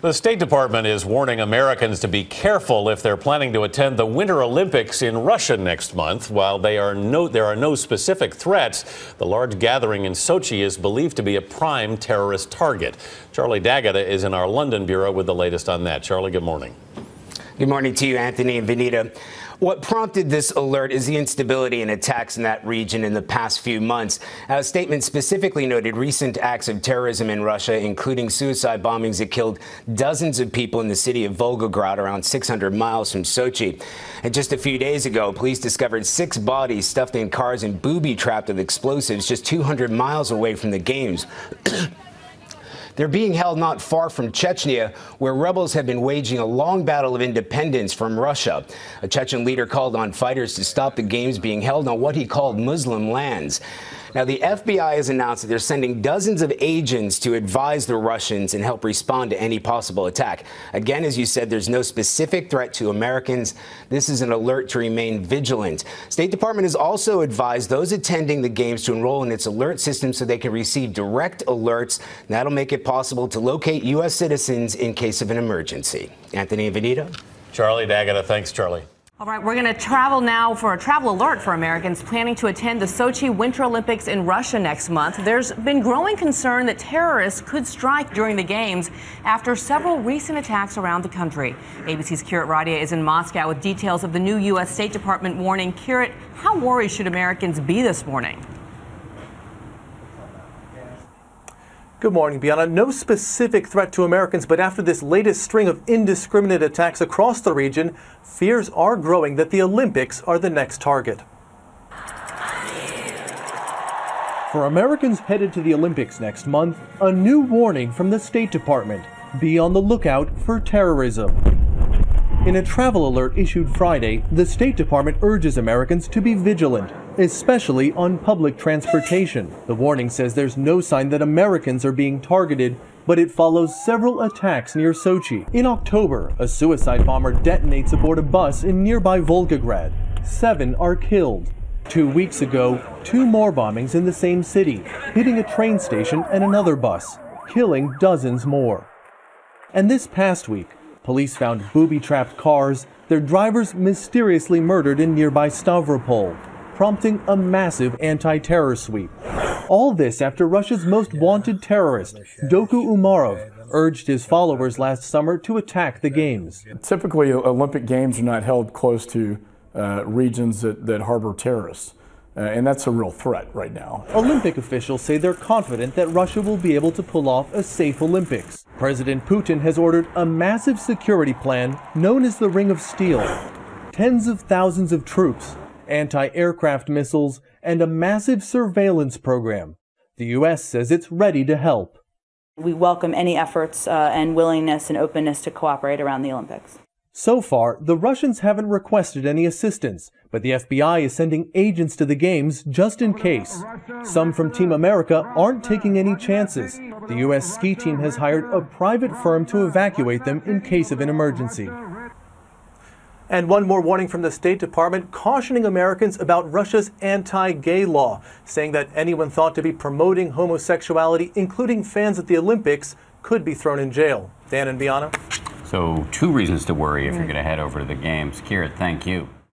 The State Department is warning Americans to be careful if they're planning to attend the Winter Olympics in Russia next month. While there are no specific threats, the large gathering in Sochi is believed to be a prime terrorist target. Charlie D'Agata is in our London bureau with the latest on that. Charlie, good morning. Good morning to you, Anthony and Vanita. What prompted this alert is the instability and attacks in that region in the past few months. A statement specifically noted recent acts of terrorism in Russia, including suicide bombings that killed dozens of people in the city of Volgograd, around 600 miles from Sochi. And just a few days ago, police discovered 6 bodies stuffed in cars and booby-trapped with explosives just 200 miles away from the games. They're being held not far from Chechnya, where rebels have been waging a long battle of independence from Russia. A Chechen leader called on fighters to stop the games being held on what he called Muslim lands. Now, the FBI has announced that they're sending dozens of agents to advise the Russians and help respond to any possible attack. Again, as you said, there's no specific threat to Americans. This is an alert to remain vigilant. State Department has also advised those attending the games to enroll in its alert system so they can receive direct alerts. That'll make it possible to locate U.S. citizens in case of an emergency. Anthony and Vanita. Charlie D'Agata. Thanks, Charlie. All right, we're going to travel now for a travel alert for Americans planning to attend the Sochi Winter Olympics in Russia next month. There's been growing concern that terrorists could strike during the games after several recent attacks around the country. ABC's Kirit Radia is in Moscow with details of the new U.S. State Department warning. Kirit, how worried should Americans be this morning? Good morning, Bianna. No specific threat to Americans, but after this latest string of indiscriminate attacks across the region, fears are growing that the Olympics are the next target. For Americans headed to the Olympics next month, a new warning from the State Department: be on the lookout for terrorism. In a travel alert issued Friday, the State Department urges Americans to be vigilant, especially on public transportation. The warning says there's no sign that Americans are being targeted, but it follows several attacks near Sochi. In October, a suicide bomber detonates aboard a bus in nearby Volgograd. 7 are killed. 2 weeks ago, 2 more bombings in the same city, hitting a train station and another bus, killing dozens more. And this past week, police found booby-trapped cars, their drivers mysteriously murdered in nearby Stavropol, prompting a massive anti-terror sweep. All this after Russia's most wanted terrorist, Doku Umarov, urged his followers last summer to attack the games. Typically, Olympic Games are not held close to regions that harbor terrorists. And that's a real threat right now. Olympic officials say they're confident that Russia will be able to pull off a safe Olympics. President Putin has ordered a massive security plan known as the Ring of Steel. Tens of thousands of troops, anti-aircraft missiles, and a massive surveillance program. The U.S. says it's ready to help. We welcome any efforts and willingness and openness to cooperate around the Olympics. So far, the Russians haven't requested any assistance, but the FBI is sending agents to the games just in case. Some from Team America aren't taking any chances. The U.S. ski team has hired a private firm to evacuate them in case of an emergency. And one more warning from the State Department, cautioning Americans about Russia's anti-gay law, saying that anyone thought to be promoting homosexuality, including fans at the Olympics, could be thrown in jail. Dan and Bianna. So 2 reasons to worry if you're going to head over to the games. Kirit, thank you.